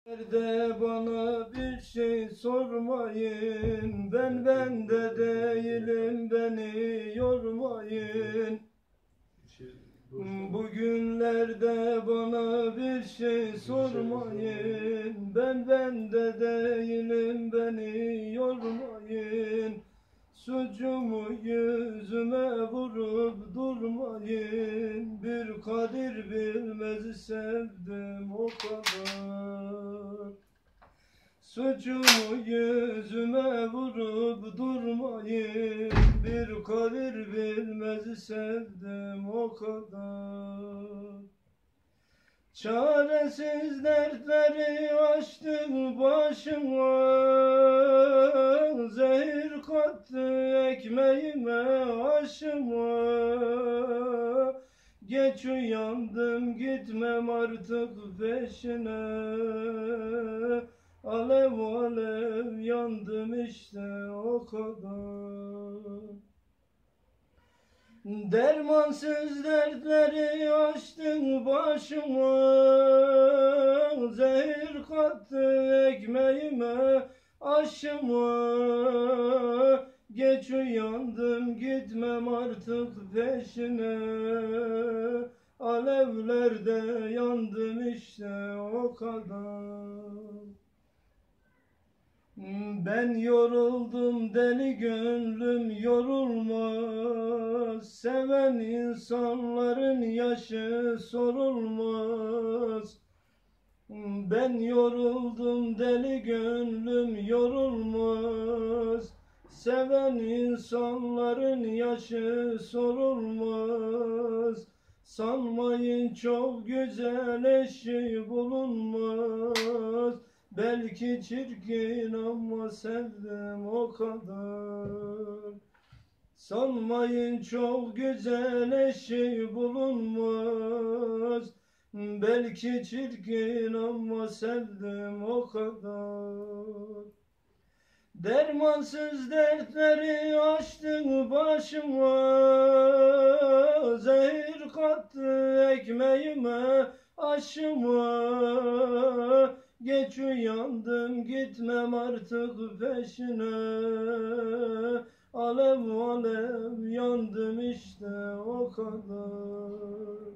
De bana bir şey sormayın, ben bende değilim, beni yormayın. Bugünlerde bana bir şey sormayın, ben bende değilim, beni yormayın. Suçumu yüzüme vurup durmayın, bir kadir bilmez sevdim o kadar. Suçumu yüzüme vurup durmayın, bir kadir bilmez sevdim o kadar. Çaresiz dertleri açtım başıma, zehir kattı ekmeğime aşıma. Geç uyandım gitmem artık peşine, alev alev yandım işte o kadar. Dermansız dertleri açtın başıma, zehir kattı ekmeğime aşıma. Geç uyandım gitmem artık peşine, alevlerde yandım işte o kadar. Ben yoruldum deli gönlüm yorulmaz, seven insanların yaşı sorulmaz. Ben yoruldum deli gönlüm yorulmaz, seven insanların yaşı sorulmaz. Sanmayın çok güzel eşi bulunmaz, belki çirkin ama sevdim o kadar. Sanmayın çok güzel eşi bulunmaz, belki çirkin ama sevdim o kadar. Dermansız dertleri açtın başıma, zehir kattı ekmeğime aşıma. Geç uyandım gitmem artık peşine, alev alev yandım işte o kadar.